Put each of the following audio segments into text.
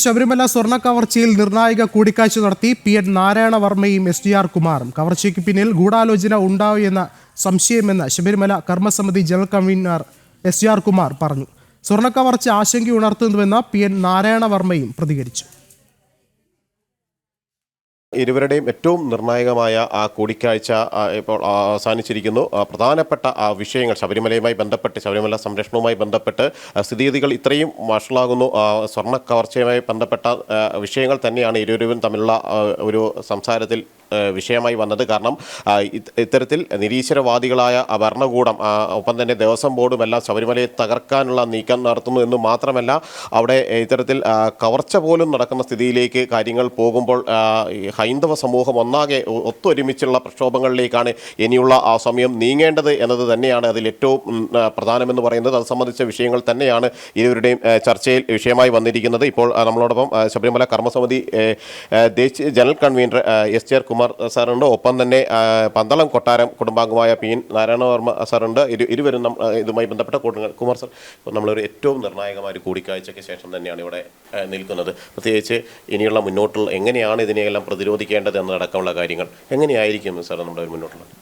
ശബരിമല സ്വർണ്ണ കവർച്ചയിൽ നിർണായക കൂടിക്കാഴ്ച നടത്തി പി.എൻ. നാരായണവർമ്മയും എസ്.ടി.ആർ. കുമാറും. കവർച്ചയ്ക്ക് പിന്നിൽ ഗൂഢാലോചന ഉണ്ടായോ എന്ന സംശയമെന്ന് ശബരിമല കർമ്മസമിതി ജനറൽ കൺവീനർ എസ്.ടി.ആർ. കുമാർ പറഞ്ഞു. സ്വർണ്ണ കവർച്ച ആശങ്കയുണർത്തുന്നുവെന്ന് പി.എൻ. നാരായണവർമ്മയും പ്രതികരിച്ചു. ഇരുവരുടെയും ഏറ്റവും നിർണായകമായ ആ കൂടിക്കാഴ്ച ഇപ്പോൾ അവസാനിച്ചിരിക്കുന്നു. പ്രധാനപ്പെട്ട വിഷയങ്ങൾ ശബരിമലയുമായി ബന്ധപ്പെട്ട്, ശബരിമല സംരക്ഷണവുമായി ബന്ധപ്പെട്ട് സ്ഥിതിഗതികൾ ഇത്രയും വഷളാകുന്നു. സ്വർണ്ണ കവർച്ചയുമായി ബന്ധപ്പെട്ട വിഷയങ്ങൾ തന്നെയാണ് ഇരുവരും തമ്മിലുള്ള ഒരു സംസാരത്തിൽ വിഷയമായി വന്നത്. കാരണം ഇത്തരത്തിൽ നിരീശ്വരവാദികളായ ഭരണകൂടം ഒപ്പം തന്നെ ദേവസ്വം ബോർഡും എല്ലാം ശബരിമലയെ തകർക്കാനുള്ള നീക്കം നടത്തുന്നു എന്ന് മാത്രമല്ല, അവിടെ ഇത്തരത്തിൽ കവർച്ച പോലും നടക്കുന്ന സ്ഥിതിയിലേക്ക് കാര്യങ്ങൾ പോകുമ്പോൾ ഹൈന്ദവ സമൂഹം ഒന്നാകെ ഒത്തൊരുമിച്ചുള്ള പ്രക്ഷോഭങ്ങളിലേക്കാണ് ഇനിയുള്ള ആ സമയം നീങ്ങേണ്ടത് എന്നത് തന്നെയാണ് അതിൽ ഏറ്റവും പ്രധാനമെന്ന് പറയുന്നത്. അത് സംബന്ധിച്ച വിഷയങ്ങൾ തന്നെയാണ് ഇരുവരുടെയും ചർച്ചയിൽ വിഷയമായി വന്നിരിക്കുന്നത്. ഇപ്പോൾ നമ്മളോടൊപ്പം ശബരിമല കർമ്മസമിതി ദേശീയ ജനറൽ കൺവീനർ എസ്.ടി.ആർ. കുമാർ സാറുണ്ട്. ഒപ്പം തന്നെ പന്തളം കൊട്ടാരം കുടുംബാംഗമായ പി.എൻ. നാരായണവർമ്മ സാറുണ്ട്. ഇരുവരും ഇതുമായി ബന്ധപ്പെട്ട കുമാർ സാർ, ഇപ്പോൾ നമ്മളൊരു ഏറ്റവും നിർണായകമായ ഒരു കൂടിക്കാഴ്ചയ്ക്ക് ശേഷം തന്നെയാണ് ഇവിടെ നിൽക്കുന്നത്. പ്രത്യേകിച്ച് ഇനിയുള്ള മുന്നോട്ടുള്ള എങ്ങനെയാണ് ഇതിനെയെല്ലാം പ്രതിരോധിക്കേണ്ടത് എന്നതടക്കമുള്ള കാര്യങ്ങൾ എങ്ങനെയായിരിക്കും സാർ നമ്മുടെ മുന്നോട്ടുള്ളത്?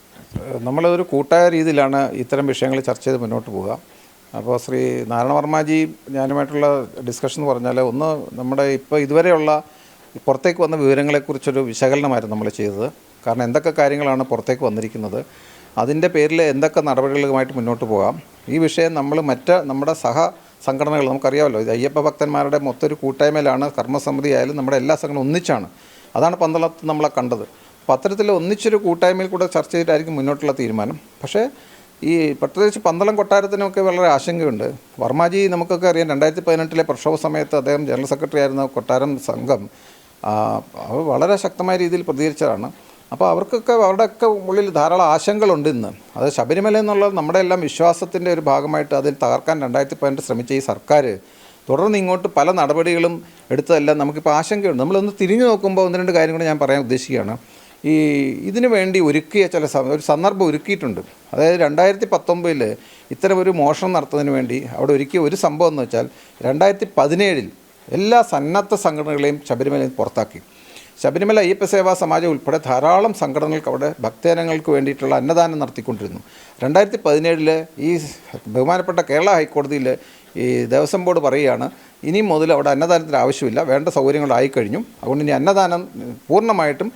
നമ്മളൊരു കൂട്ടായ രീതിയിലാണ് ഇത്തരം വിഷയങ്ങൾ ചർച്ച ചെയ്ത് മുന്നോട്ട് പോവുക. അപ്പോൾ ശ്രീ നാരായണവർമ്മജി ഞാനുമായിട്ടുള്ള ഡിസ്കഷൻ എന്ന് പറഞ്ഞാൽ, ഒന്ന് നമ്മുടെ ഇപ്പോൾ ഇതുവരെയുള്ള പുറത്തേക്ക് വന്ന വിവരങ്ങളെക്കുറിച്ചൊരു വിശകലനമായിരുന്നു നമ്മൾ ചെയ്തത്. കാരണം എന്തൊക്കെ കാര്യങ്ങളാണ് പുറത്തേക്ക് വന്നിരിക്കുന്നത്, അതിൻ്റെ പേരിൽ എന്തൊക്കെ നടപടികളുമായിട്ട് മുന്നോട്ട് പോകാം. ഈ വിഷയം നമ്മൾ നമ്മുടെ സംഘടനകൾ, നമുക്കറിയാമല്ലോ, ഇത് അയ്യപ്പ ഭക്തന്മാരുടെ മൊത്തം കൂട്ടായ്മയിലാണ്. കർമ്മസമിതി ആയാലും നമ്മുടെ എല്ലാ സംഘടനയും ഒന്നിച്ചാണ്. അതാണ് പന്തളത്ത് നമ്മളെ കണ്ടത്. അപ്പോൾ അത്തരത്തിൽ ഒന്നിച്ചൊരു കൂട്ടായ്മയിൽ കൂടെ ചർച്ച ചെയ്തിട്ടായിരിക്കും മുന്നോട്ടുള്ള തീരുമാനം. പക്ഷേ ഈ പ്രത്യേകിച്ച് പന്തളം കൊട്ടാരത്തിനൊക്കെ വളരെ ആശങ്കയുണ്ട്. വർമ്മജി നമുക്കൊക്കെ അറിയാം, 2018 പ്രക്ഷോഭ സമയത്ത് അദ്ദേഹം ജനറൽ സെക്രട്ടറി ആയിരുന്ന കൊട്ടാരം സംഘം അവർ വളരെ ശക്തമായ രീതിയിൽ പ്രതികരിച്ചതാണ്. അപ്പോൾ അവർക്കൊക്കെ അവരുടെയൊക്കെ ഉള്ളിൽ ധാരാളം ആശങ്കകളുണ്ട് ഇന്ന്. അത് ശബരിമല എന്നുള്ളത് നമ്മുടെ എല്ലാം വിശ്വാസത്തിൻ്റെ ഒരു ഭാഗമായിട്ട് അതിൽ തകർക്കാൻ 2018 ശ്രമിച്ച ഈ സർക്കാർ തുടർന്ന് ഇങ്ങോട്ട് പല നടപടികളും എടുത്തതെല്ലാം നമുക്കിപ്പോൾ ആശങ്കയുണ്ട്. നമ്മളൊന്ന് തിരിഞ്ഞു നോക്കുമ്പോൾ ഒന്ന് രണ്ട് കാര്യം കൂടി ഞാൻ പറയാൻ ഉദ്ദേശിക്കുകയാണ്. ഇതിനു വേണ്ടി ഒരുക്കിയ ഒരു സന്ദർഭം ഒരുക്കിയിട്ടുണ്ട്. അതായത് 2019 ഇത്തരം ഒരു മോഷണം നടത്തുന്നതിന് വേണ്ടി അവിടെ ഒരുക്കിയ ഒരു സംഭവം എന്ന് വെച്ചാൽ, 2017 എല്ലാ സന്നദ്ധ സംഘടനകളെയും ശബരിമലയിൽ പുറത്താക്കി. ശബരിമല അയ്യപ്പ സേവാ സമാജം ഉൾപ്പെടെ ധാരാളം സംഘടനകൾക്ക് അവിടെ ഭക്തജനങ്ങൾക്ക് വേണ്ടിയിട്ടുള്ള അന്നദാനം നടത്തിക്കൊണ്ടിരുന്നു. 2017 ഈ ബഹുമാനപ്പെട്ട കേരള ഹൈക്കോടതിയിൽ ഈ ദേവസ്വം ബോർഡ് പറയുകയാണ്, ഇനി മുതൽ അവിടെ അന്നദാനത്തിന് ആവശ്യമില്ല, വേണ്ട സൗകര്യങ്ങളായിക്കഴിഞ്ഞു. അതുകൊണ്ട് ഇനി അന്നദാനം പൂർണ്ണമായിട്ടും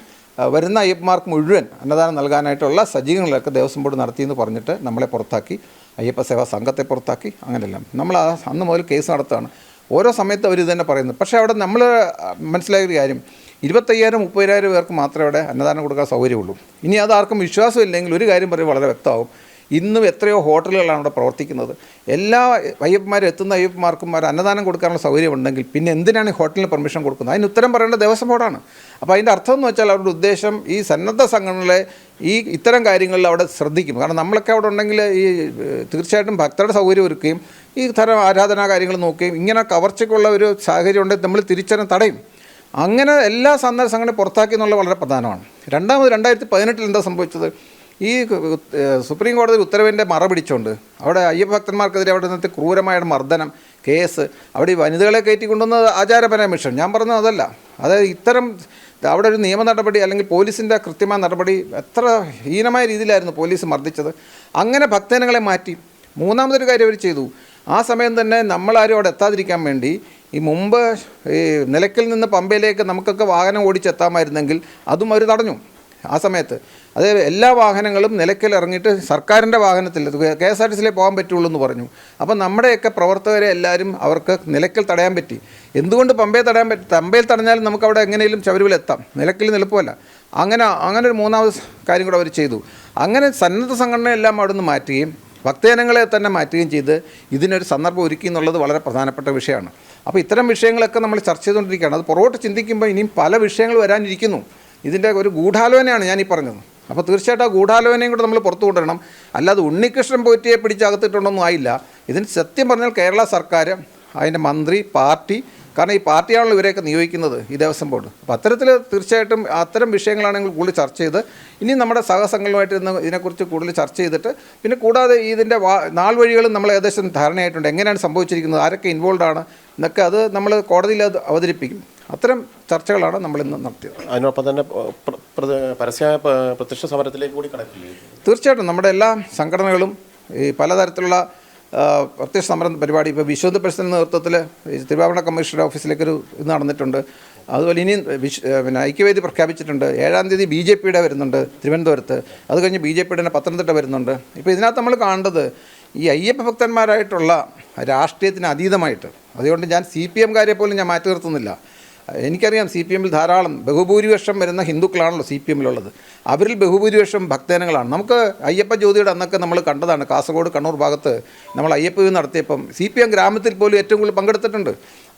വരുന്ന അയ്യപ്പന്മാർക്ക് മുഴുവൻ അന്നദാനം നൽകാനായിട്ടുള്ള സജ്ജീകരണങ്ങളൊക്കെ ദേവസ്വം ബോർഡ് നടത്തിയെന്ന് പറഞ്ഞിട്ട് നമ്മളെ പുറത്താക്കി. അയ്യപ്പ സേവാ സംഘത്തെ പുറത്താക്കി. അങ്ങനെയെല്ലാം നമ്മൾ അന്ന് മുതൽ കേസ് നടത്തുകയാണ്. ഓരോ സമയത്ത് അവർ ഇത് തന്നെ പറയുന്നത്. പക്ഷേ അവിടെ നമ്മൾ മനസ്സിലായൊരു കാര്യം, 25,000-30,000 പേർക്ക് മാത്രമേ അവിടെ അന്നദാനം കൊടുക്കാൻ സൗകര്യമുള്ളൂ. ഇനി അത് ആർക്കും വിശ്വാസമില്ലെങ്കിൽ ഒരു കാര്യം പറയും വളരെ വ്യക്തമാവും. ഇന്നും എത്രയോ ഹോട്ടലുകളാണ് അവിടെ പ്രവർത്തിക്കുന്നത്. എല്ലാ അയ്യപ്പന്മാരും എത്തുന്ന അയ്യപ്പന്മാർക്കും അന്നദാനം കൊടുക്കാനുള്ള സൗകര്യമുണ്ടെങ്കിൽ പിന്നെ എന്തിനാണ് ഈ ഹോട്ടലിന് പെർമിഷൻ കൊടുക്കുന്നത്? അതിന് ഉത്തരം പറയേണ്ട ദേവസ്വം ബോർഡാണ്. അപ്പോൾ അതിൻ്റെ അർത്ഥം എന്ന് വെച്ചാൽ അവരുടെ ഉദ്ദേശം ഈ സന്നദ്ധ സംഘടനകളെ ഇത്തരം കാര്യങ്ങളിൽ അവിടെ ശ്രദ്ധിക്കും. കാരണം നമ്മളൊക്കെ അവിടെ ഉണ്ടെങ്കിൽ തീർച്ചയായിട്ടും ഭക്തരുടെ സൗകര്യം ഒരുക്കുകയും ഈ തരം ആരാധനാ കാര്യങ്ങൾ നോക്കുകയും ഇങ്ങനെ കവർച്ചയ്ക്കുള്ള ഒരു സാഹചര്യം ഉണ്ടെങ്കിൽ നമ്മൾ തിരിച്ചറിഞ്ഞ് തടയും. അങ്ങനെ എല്ലാ സന്നദ്ധ സംഘടനയും പുറത്താക്കി എന്നുള്ളത് വളരെ പ്രധാനമാണ്. രണ്ടാമത് 2018 എന്താ സംഭവിച്ചത്? ഈ സുപ്രീം കോടതി ഉത്തരവിൻ്റെ മറ പിടിച്ചുകൊണ്ട് അവിടെ അയ്യപ്പ ഭക്തന്മാർക്കെതിരെ അവിടെ നിന്നത്തെ ക്രൂരമായ മർദ്ദനം കേസ്, അവിടെ ഈ വനിതകളെ കയറ്റിക്കൊണ്ടുവന്നത് ആചാരപരമായ മിഷൻ. ഞാൻ പറഞ്ഞത് അതല്ല. അതായത് ഇത്തരം അവിടെ ഒരു നിയമ നടപടി അല്ലെങ്കിൽ പോലീസിൻ്റെ കൃത്യമായ നടപടി എത്ര ഹീനമായ രീതിയിലായിരുന്നു പോലീസ് മർദ്ദിച്ചത്. അങ്ങനെ ഭക്തജനങ്ങളെ മാറ്റി. മൂന്നാമതൊരു കാര്യം അവർ ചെയ്തു. ആ സമയം തന്നെ നമ്മളാരും അവിടെ എത്താതിരിക്കാൻ വേണ്ടി ഈ മുമ്പ് ഈ നിലയ്ക്കൽ നിന്ന് പമ്പയിലേക്ക് നമുക്കൊക്കെ വാഹനം ഓടിച്ചെത്താമായിരുന്നെങ്കിൽ അതും അവർ തടഞ്ഞു. ആ സമയത്ത് അത് എല്ലാ വാഹനങ്ങളും നിലയ്ക്കൽ ഇറങ്ങിയിട്ട് സർക്കാരിൻ്റെ വാഹനത്തിൽ KSRTCയിലേ പോകാൻ പറ്റുള്ളൂ എന്ന് പറഞ്ഞു. അപ്പം നമ്മുടെയൊക്കെ പ്രവർത്തകരെ എല്ലാവരും അവർക്ക് നിലയ്ക്കൽ തടയാൻ പറ്റി. എന്തുകൊണ്ട് പമ്പയെ തടയാൻ പറ്റി? പമ്പയിൽ തടഞ്ഞാലും നമുക്കവിടെ എങ്ങനെയും ശബരിമല എത്താം, നിലയ്ക്കൽ എളുപ്പമല്ല. അങ്ങനെ ഒരു മൂന്നാമത് കാര്യം കൂടെ അവർ ചെയ്തു. അങ്ങനെ സന്നദ്ധ സംഘടനയെല്ലാം അവിടെ നിന്ന് മാറ്റുകയും ഭക്തജനങ്ങളെ തന്നെ മാറ്റുകയും ചെയ്ത് ഇതിനൊരു സന്ദർഭം ഒരുക്കി എന്നുള്ളത് വളരെ പ്രധാനപ്പെട്ട വിഷയമാണ്. അപ്പോൾ ഇത്തരം വിഷയങ്ങളൊക്കെ നമ്മൾ ചർച്ച ചെയ്തുകൊണ്ടിരിക്കുകയാണ്. അത് പുറകോട്ട് ചിന്തിക്കുമ്പോൾ ഇനിയും പല വിഷയങ്ങൾ വരാനിരിക്കുന്നു. ഇതിൻ്റെ ഒരു ഗൂഢാലോചനയാണ് ഞാനീ പറഞ്ഞത്. അപ്പോൾ തീർച്ചയായിട്ടും ആ ഗൂഢാലോചനയും കൂടെ നമ്മൾ പുറത്തു കൊണ്ടുവരണം. അല്ലാതെ ഉണ്ണികൃഷ്ണൻ പോറ്റിയെ പിടിച്ചകത്തിട്ടുണ്ടൊന്നും ആയില്ല. ഇതിന് സത്യം പറഞ്ഞാൽ കേരള സർക്കാർ, അതിൻ്റെ മന്ത്രി, പാർട്ടി കാരണം ഈ പാർട്ടിയാണല്ലോ ഇവരെയൊക്കെ നിയോഗിക്കുന്നത്, ഈ ദേവസ്വം ബോർഡ്. അപ്പോൾ അത്തരത്തിൽ തീർച്ചയായിട്ടും അത്തരം വിഷയങ്ങളാണെങ്കിൽ കൂടുതൽ ചർച്ച ചെയ്ത് ഇനി നമ്മുടെ സഹസംഘങ്ങളുമായിട്ട് ഇന്ന് ഇതിനെക്കുറിച്ച് കൂടുതൽ ചർച്ച ചെയ്തിട്ട്, പിന്നെ കൂടാതെ ഇതിൻ്റെ നാൾ വഴികളും നമ്മൾ ഏകദേശം ധാരണയായിട്ടുണ്ട്, എങ്ങനെയാണ് സംഭവിച്ചിരിക്കുന്നത്, ആരൊക്കെ ഇൻവോൾവ് ആണ് എന്നൊക്കെ അത് നമ്മൾ കോടതിയിൽ അത് അവതരിപ്പിക്കും. അത്തരം ചർച്ചകളാണ് നമ്മൾ ഇന്ന് നടത്തിയത്. അതിനൊപ്പം തന്നെ പരസ്യമായ പ്രത്യക്ഷ സമരത്തിലേക്ക് കൂടി കടക്കില്ലേ? തീർച്ചയായിട്ടും നമ്മുടെ എല്ലാ സംഘടനകളും ഈ പലതരത്തിലുള്ള പ്രത്യക്ഷ സമരം പരിപാടി, ഇപ്പോൾ വിശ്വ ഹിന്ദു പരിഷത്തിൻ്റെ നേതൃത്വത്തിൽ തിരുവാഭരണ കമ്മീഷണറുടെ ഓഫീസിലേക്കൊരു ഇത് നടന്നിട്ടുണ്ട്. അതുപോലെ ഇനി പിന്നെ ഐക്യവേദി പ്രഖ്യാപിച്ചിട്ടുണ്ട്. 7-ാം തീയതി BJPയുടെ വരുന്നുണ്ട് തിരുവനന്തപുരത്ത്, അത് കഴിഞ്ഞ് BJPയുടെ തന്നെ പത്തനംതിട്ട വരുന്നുണ്ട്. ഇപ്പോൾ ഇതിനകത്ത് നമ്മൾ കാണേണ്ടത് ഈ അയ്യപ്പ ഭക്തന്മാരായിട്ടുള്ള രാഷ്ട്രീയത്തിന് അതീതമായിട്ട്, അതുകൊണ്ട് ഞാൻ CPM-കാരെ പോലും ഞാൻ മാറ്റി നിർത്തുന്നില്ല. എനിക്കറിയാം CPM-ൽ ധാരാളം ബഹുഭൂരിപക്ഷം വരുന്ന ഹിന്ദുക്കളാണല്ലോ CPM-ലുള്ളത്. അവരിൽ ബഹുഭൂരിപക്ഷം ഭക്തജനങ്ങളാണ്. നമുക്ക് അയ്യപ്പ ജ്യോതിയുടെ അന്നൊക്കെ നമ്മൾ കണ്ടതാണ്, കാസർഗോഡ് കണ്ണൂർ ഭാഗത്ത് നമ്മൾ അയ്യപ്പ നടത്തിയപ്പം CPM ഗ്രാമത്തിൽ പോലും ഏറ്റവും കൂടുതൽ പങ്കെടുത്തിട്ടുണ്ട്.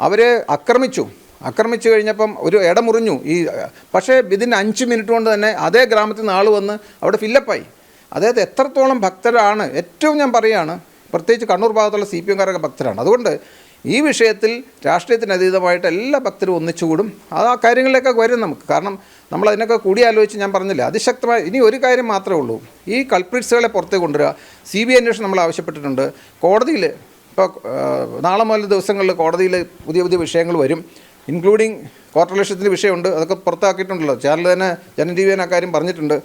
അവരെ ആക്രമിച്ചു കഴിഞ്ഞപ്പം ഒരു ഇടമുറിഞ്ഞു. പക്ഷേ ഇതിന് 5 മിനിറ്റ് കൊണ്ട് തന്നെ അതേ ഗ്രാമത്തിൽ നിന്ന് ആൾ വന്ന് അവിടെ ഫില്ലപ്പായി. അതായത് എത്രത്തോളം ഭക്തരാണ്, ഏറ്റവും ഞാൻ പറയുകയാണ്, പ്രത്യേകിച്ച് കണ്ണൂർ ഭാഗത്തുള്ള CPM-കാരൊക്കെ ഭക്തരാണ്. അതുകൊണ്ട് ഈ വിഷയത്തിൽ രാഷ്ട്രീയത്തിന് അതീതമായിട്ട് എല്ലാ ഭക്തരും ഒന്നിച്ചുകൂടും. ആ കാര്യങ്ങളിലൊക്കെ വരും നമുക്ക്. കാരണം നമ്മൾ അതിനൊക്കെ കൂടിയാലോചിച്ച് ഞാൻ പറഞ്ഞില്ല, അതിശക്തമായി ഇനി ഒരു കാര്യം മാത്രമേ ഉള്ളൂ, ഈ കൾപ്രിറ്റ്സുകളെ പുറത്തേക്ക് കൊണ്ടുവരിക. CBI അന്വേഷണം നമ്മൾ ആവശ്യപ്പെട്ടിട്ടുണ്ട്. കോടതിയിൽ ഇപ്പോൾ നാളെ മുതൽ ദിവസങ്ങളിൽ കോടതിയിൽ പുതിയ പുതിയ വിഷയങ്ങൾ വരും, ഇൻക്ലൂഡിങ് കോർട്ടലേഷത്തിൻ്റെ വിഷയമുണ്ട്. അതൊക്കെ പുറത്താക്കിയിട്ടുണ്ടല്ലോ. ചാനൽ തന്നെ ജനം TV ആ കാര്യം പറഞ്ഞിട്ടുണ്ട്.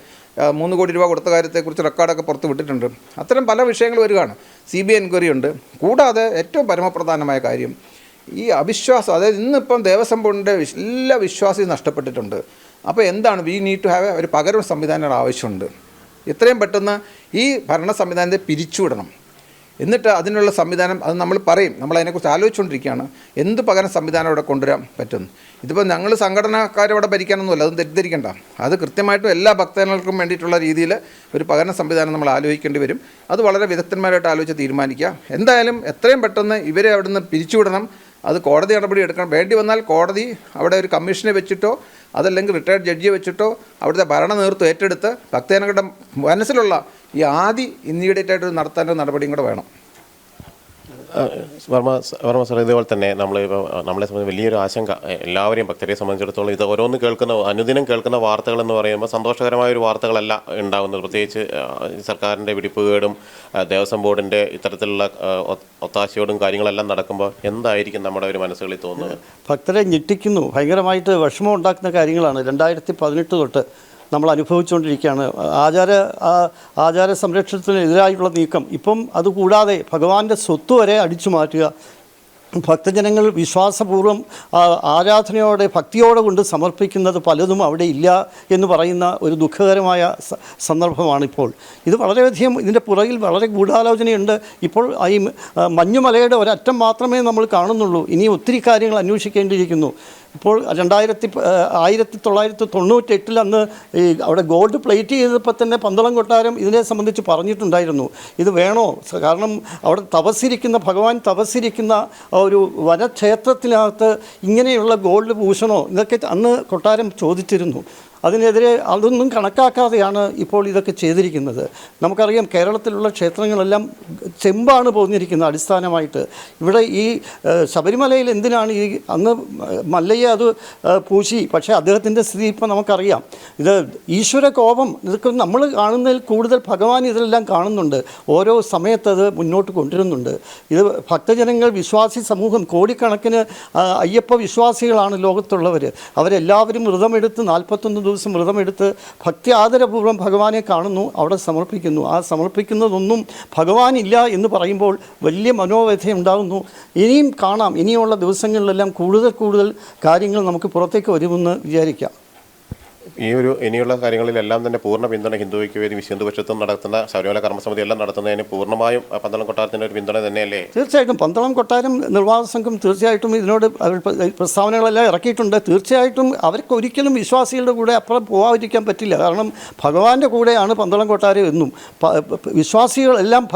3 കോടി രൂപ കൊടുത്ത കാര്യത്തെക്കുറിച്ച് റെക്കോർഡൊക്കെ പുറത്ത് വിട്ടിട്ടുണ്ട്. അത്തരം പല വിഷയങ്ങൾ വരികയാണ്. CBI എൻക്വയറി ഉണ്ട്. കൂടാതെ ഏറ്റവും പരമപ്രധാനമായ കാര്യം ഈ അവിശ്വാസം, അതായത് ഇന്നിപ്പം ദേവസ്വം ബോർഡിൻ്റെ എല്ലാ വിശ്വാസ്യത നഷ്ടപ്പെട്ടിട്ടുണ്ട്. അപ്പോൾ എന്താണ്, വി നീഡ് ടു ഹാവ് ഒരു പകരം സംവിധാനം ആവശ്യമുണ്ട്. എത്രയും പെട്ടെന്ന് ഈ ഭരണ സംവിധാനത്തെ പിരിച്ചുവിടണം. എന്നിട്ട് അതിനുള്ള സംവിധാനം അത് നമ്മൾ പറയും, നമ്മളതിനെക്കുറിച്ച് ആലോചിച്ചുകൊണ്ടിരിക്കുകയാണ്, എന്ത് പകരം സംവിധാനം അവിടെ കൊണ്ടുവരാൻ പറ്റും. ഇതിപ്പോൾ ഞങ്ങൾ സംഘടനക്കാരവിടെ ഭരിക്കാനൊന്നുമല്ല, അതും തെറ്റിദ്ധരിക്കേണ്ട. അത് കൃത്യമായിട്ടും എല്ലാ ഭക്തജനങ്ങൾക്കും വേണ്ടിയിട്ടുള്ള രീതിയിൽ ഒരു പകരം സംവിധാനം നമ്മൾ ആലോചിക്കേണ്ടി വരും. അത് വളരെ വിദഗ്ധന്മാരായിട്ട് ആലോചിച്ച് തീരുമാനിക്കുക. എന്തായാലും എത്രയും പെട്ടെന്ന് ഇവരെ അവിടെ നിന്ന് പിരിച്ചുവിടണം. അത് കോടതി നടപടി എടുക്കണം. വേണ്ടി വന്നാൽ കോടതി അവിടെ ഒരു കമ്മീഷനെ വെച്ചിട്ടോ അതല്ലെങ്കിൽ റിട്ടയർഡ് ജഡ്ജിയെ വെച്ചിട്ടോ അവിടുത്തെ ഭരണ നേതൃത്വം ഏറ്റെടുത്ത് ഭക്തജനങ്ങളുടെ മനസ്സിലുള്ള ഈ ഇമ്മീഡിയറ്റായിട്ട് നടത്താൻ നടപടിയും കൂടെ വേണം. വർമ്മ സാർ, ഇതേപോലെ തന്നെ നമ്മളെ സംബന്ധിച്ച് വലിയൊരു ആശങ്ക, എല്ലാവരെയും ഭക്തരെ സംബന്ധിച്ചിടത്തോളം ഇത് ഓരോന്ന് അനുദിനം കേൾക്കുന്ന വാർത്തകൾ എന്ന് പറയുമ്പോൾ സന്തോഷകരമായ ഒരു വാർത്തകളല്ല ഉണ്ടാകുന്നത്. പ്രത്യേകിച്ച് സർക്കാരിൻ്റെ പിടിപ്പുകേടും ദേവസ്വം ബോർഡിൻ്റെ ഇത്തരത്തിലുള്ള ഒത്താശയോടും കാര്യങ്ങളെല്ലാം നടക്കുമ്പോൾ എന്തായിരിക്കും നമ്മുടെ ഒരു മനസ്സുകളിൽ തോന്നുന്നത്? ഭക്തരെ ഞെട്ടിക്കുന്നു, ഭയങ്കരമായിട്ട് വിഷമം ഉണ്ടാക്കുന്ന കാര്യങ്ങളാണ് 2018 തൊട്ട് നമ്മൾ അനുഭവിച്ചുകൊണ്ടിരിക്കുകയാണ്. ആചാര സംരക്ഷണത്തിനെതിരായിട്ടുള്ള നീക്കം. ഇപ്പം അതുകൂടാതെ ഭഗവാന്റെ സ്വത്ത് വരെ അടിച്ചു മാറ്റുക. ഭക്തജനങ്ങൾ വിശ്വാസപൂർവ്വം ആരാധനയോടെ ഭക്തിയോടെ കൊണ്ട് സമർപ്പിക്കുന്നത് പലതും അവിടെ ഇല്ല എന്ന് പറയുന്ന ഒരു ദുഃഖകരമായ സന്ദർഭമാണിപ്പോൾ. ഇത് വളരെയധികം ഇതിൻ്റെ പുറകിൽ വളരെ ഗൂഢാലോചനയുണ്ട്. ഇപ്പോൾ ഈ മഞ്ഞുമലയുടെ ഒരറ്റം മാത്രമേ നമ്മൾ കാണുന്നുള്ളൂ. ഇനി ഒത്തിരി കാര്യങ്ങൾ അന്വേഷിക്കേണ്ടിയിരിക്കുന്നു. ഇപ്പോൾ 1998 അന്ന് ഈ അവിടെ ഗോൾഡ് പ്ലേറ്റ് ചെയ്തപ്പോൾ തന്നെ പന്തളം കൊട്ടാരം ഇതിനെ സംബന്ധിച്ച് പറഞ്ഞിട്ടുണ്ടായിരുന്നു, ഇത് വേണോ, കാരണം അവിടെ ഭഗവാൻ തപസ്സിരിക്കുന്ന ഒരു വനക്ഷേത്രത്തിനകത്ത് ഇങ്ങനെയുള്ള ഗോൾഡ് പൂശണോ എന്നൊക്കെ അന്ന് കൊട്ടാരം ചോദിച്ചിരുന്നു. അതിനെതിരെ അതൊന്നും കണക്കാക്കാതെയാണ് ഇപ്പോൾ ഇതൊക്കെ ചെയ്തിരിക്കുന്നത്. നമുക്കറിയാം കേരളത്തിലുള്ള ക്ഷേത്രങ്ങളെല്ലാം ചെമ്പാണ് പോന്നിരിക്കുന്നത് അടിസ്ഥാനമായിട്ട്. ഇവിടെ ഈ ശബരിമലയിൽ എന്തിനാണ് അന്ന് മല്ലയ്യ അത് പൂശി, പക്ഷേ അദ്ദേഹത്തിൻ്റെ സ്ഥിതി ഇപ്പോൾ നമുക്കറിയാം. ഇത് ഈശ്വര കോപം, ഇതൊക്കെ നമ്മൾ കാണുന്നതിൽ കൂടുതൽ ഭഗവാൻ ഇതെല്ലാം കാണുന്നുണ്ട്, ഓരോ സമയത്തത് മുന്നോട്ട് കൊണ്ടുവരുന്നുണ്ട്. ഇത് ഭക്തജനങ്ങൾ, വിശ്വാസി സമൂഹം, കോടിക്കണക്കിന് അയ്യപ്പ വിശ്വാസികളാണ് ലോകത്തുള്ളവർ. അവരെല്ലാവരും വ്രതമെടുത്ത് 41 ദിവസം വ്രതമെടുത്ത് ഭക്തി ആദരപൂർവ്വം ഭഗവാനെ കാണുന്നു, അവിടെ സമർപ്പിക്കുന്നു. ആ സമർപ്പിക്കുന്നതൊന്നും ഭഗവാനില്ല എന്ന് പറയുമ്പോൾ വലിയ മനോവ്യഥയുണ്ടാകുന്നു. ഇനിയും കാണാം, ഇനിയുള്ള ദിവസങ്ങളിലെല്ലാം കൂടുതൽ കാര്യങ്ങൾ നമുക്ക് പുറത്തേക്ക് വരുമെന്ന് വിചാരിക്കാം. ഇനിയുള്ള കാര്യങ്ങളിലെല്ലാം തന്നെ പൂർണ്ണ പിന്തുണ ഹിന്ദു ഐക്യവേദി, വിശ്വ ഹിന്ദു പരിഷത്തും നടത്തുന്ന ശബരിമല കർമ്മസമിതി എല്ലാം നടത്തുന്നതിന് പൂർണ്ണമായും പന്തളം കൊട്ടാരത്തിൻ്റെ ഒരു പിന്തുണ തന്നെയല്ലേ? തീർച്ചയായിട്ടും പന്തളം കൊട്ടാരം നിർവാഹക സംഘം തീർച്ചയായിട്ടും ഇതിനോട് പ്രസ്താവനകളെല്ലാം ഇറക്കിയിട്ടുണ്ട്. തീർച്ചയായിട്ടും അവർക്ക് ഒരിക്കലും വിശ്വാസികളുടെ കൂടെ അപ്പുറം പോകാതിരിക്കാൻ പറ്റില്ല. കാരണം ഭഗവാന്റെ കൂടെയാണ് പന്തളം കൊട്ടാരം എന്നും, വിശ്വാസികളെല്ലാം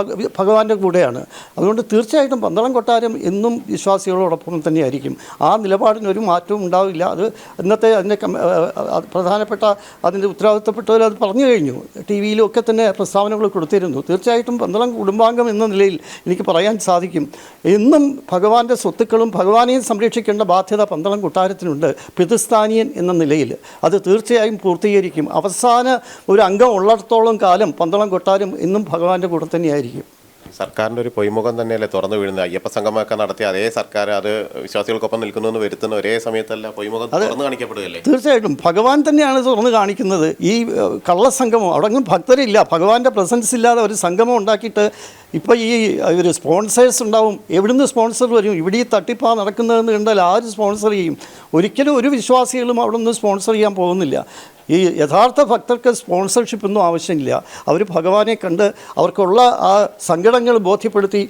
ഭഗവാന്റെ കൂടെയാണ്. അതുകൊണ്ട് തീർച്ചയായിട്ടും പന്തളം കൊട്ടാരം എന്നും വിശ്വാസികളോടൊപ്പം തന്നെയായിരിക്കും. ആ നിലപാടിനൊരു മാറ്റവും ഉണ്ടാവില്ല. അത് ഇന്നത്തെ അതിൻ്റെ പ്രധാന ബഹുമാനപ്പെട്ട അതിൻ്റെ ഉത്തരവാദിത്തപ്പെട്ടവർ അത് പറഞ്ഞു കഴിഞ്ഞു. ടി വിയിലും ഒക്കെ തന്നെ പ്രസ്താവനകൾ കൊടുത്തിരുന്നു. തീർച്ചയായിട്ടും പന്തളം കുടുംബാംഗം എന്ന നിലയിൽ എനിക്ക് പറയാൻ സാധിക്കും, എന്നും ഭഗവാന്റെ സ്വത്തുക്കളും ഭഗവാനെയും സംരക്ഷിക്കേണ്ട ബാധ്യത പന്തളം കൊട്ടാരത്തിനുണ്ട്. പിതൃസ്ഥാനീയൻ എന്ന നിലയിൽ അത് തീർച്ചയായും പൂർത്തീകരിക്കും. അവസാന ഒരു അംഗം ഉള്ളിടത്തോളം കാലം പന്തളം കൊട്ടാരം എന്നും ഭഗവാന്റെ കൂടെ തന്നെയായിരിക്കും. സർക്കാരിൻ്റെ ഒരു പൊയ്മുഖം തന്നെയല്ലേ തുറന്നു വീഴുന്നത്? അയ്യപ്പ സംഗമമൊക്കെ നടത്തി അതേ സർക്കാർ അത് വിശ്വാസികൾക്കൊപ്പം നിൽക്കുന്നു എന്ന് വരുത്തുന്ന ഒരേ സമയത്തല്ല പൊയ്മുഖം തുറന്നു കാണിക്കപ്പെടുകയല്ലേ? തീർച്ചയായിട്ടും ഭഗവാൻ തന്നെയാണ് തുറന്ന് കാണിക്കുന്നത്. ഈ കള്ളസംഗമം അവിടെ ഭക്തരില്ല, ഭഗവാന്റെ പ്രസൻസ് ഇല്ലാതെ ഒരു സംഗമം ഉണ്ടാക്കിയിട്ട് ഇപ്പോൾ ഈ ഒരു സ്പോൺസേഴ്സ് ഉണ്ടാവും. എവിടുന്ന് സ്പോൺസർ വരും? ഇവിടെ ഈ തട്ടിപ്പാ നടക്കുന്നതെന്ന് കണ്ടാൽ ആര് സ്പോൺസർ ചെയ്യും? ഒരിക്കലും ഒരു വിശ്വാസികളും അവിടെ നിന്ന് സ്പോൺസർ ചെയ്യാൻ പോകുന്നില്ല. ഈ യഥാർത്ഥ ഭക്തർക്ക് സ്പോൺസർഷിപ്പൊന്നും ആവശ്യമില്ല. അവർ ഭഗവാനെ കണ്ട് അവർക്കുള്ള ആ സങ്കടങ്ങൾ ബോധ്യപ്പെടുത്തി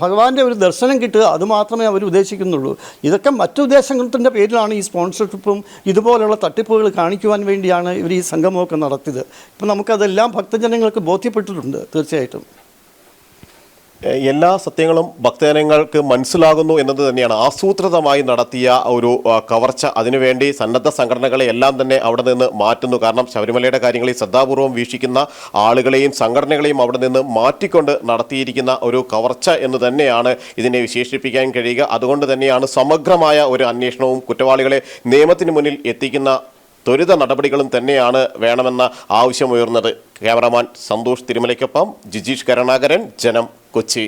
ഭഗവാന്റെ ഒരു ദർശനം കിട്ടുക, അതുമാത്രമേ അവർ ഉദ്ദേശിക്കുന്നുള്ളൂ. ഇതൊക്കെ മറ്റുദ്ദേശങ്ങളുടെ പേരിലാണ് ഈ സ്പോൺസർഷിപ്പും ഇതുപോലുള്ള തട്ടിപ്പുകൾ കാണിക്കുവാൻ വേണ്ടിയാണ് ഇവർ ഈ സംഗമമൊക്കെ നടത്തിയത്. ഇപ്പം നമുക്കതെല്ലാം ഭക്തജനങ്ങൾക്ക് ബോധ്യപ്പെട്ടിട്ടുണ്ട്. തീർച്ചയായിട്ടും എല്ലാ സത്യങ്ങളും ഭക്തജനങ്ങൾക്ക് മനസ്സിലാകുന്നു എന്നത് തന്നെയാണ് ആസൂത്രിതമായി നടത്തിയ ഒരു കവർച്ച. അതിനുവേണ്ടി സന്നദ്ധ സംഘടനകളെ എല്ലാം തന്നെ അവിടെ നിന്ന് മാറ്റുന്നു. കാരണം ശബരിമലയുടെ കാര്യങ്ങളിൽ ശ്രദ്ധാപൂർവം വീക്ഷിക്കുന്ന ആളുകളെയും സംഘടനകളെയും അവിടെ നിന്ന് മാറ്റിക്കൊണ്ട് നടത്തിയിരിക്കുന്ന ഒരു കവർച്ച എന്ന് തന്നെയാണ് ഇതിനെ വിശേഷിപ്പിക്കാൻ കഴിയുക. അതുകൊണ്ട് തന്നെയാണ് സമഗ്രമായ ഒരു അന്വേഷണവും കുറ്റവാളികളെ നിയമത്തിന് മുന്നിൽ എത്തിക്കുന്ന ത്വരിത നടപടികളും തന്നെയാണ് വേണമെന്ന ആവശ്യമുയർന്നത്. ക്യാമറാമാൻ സന്തോഷ് തിരുമലയ്ക്കൊപ്പം ജിജീഷ് കരുണാകരൻ, ജനം, കൊച്ചി.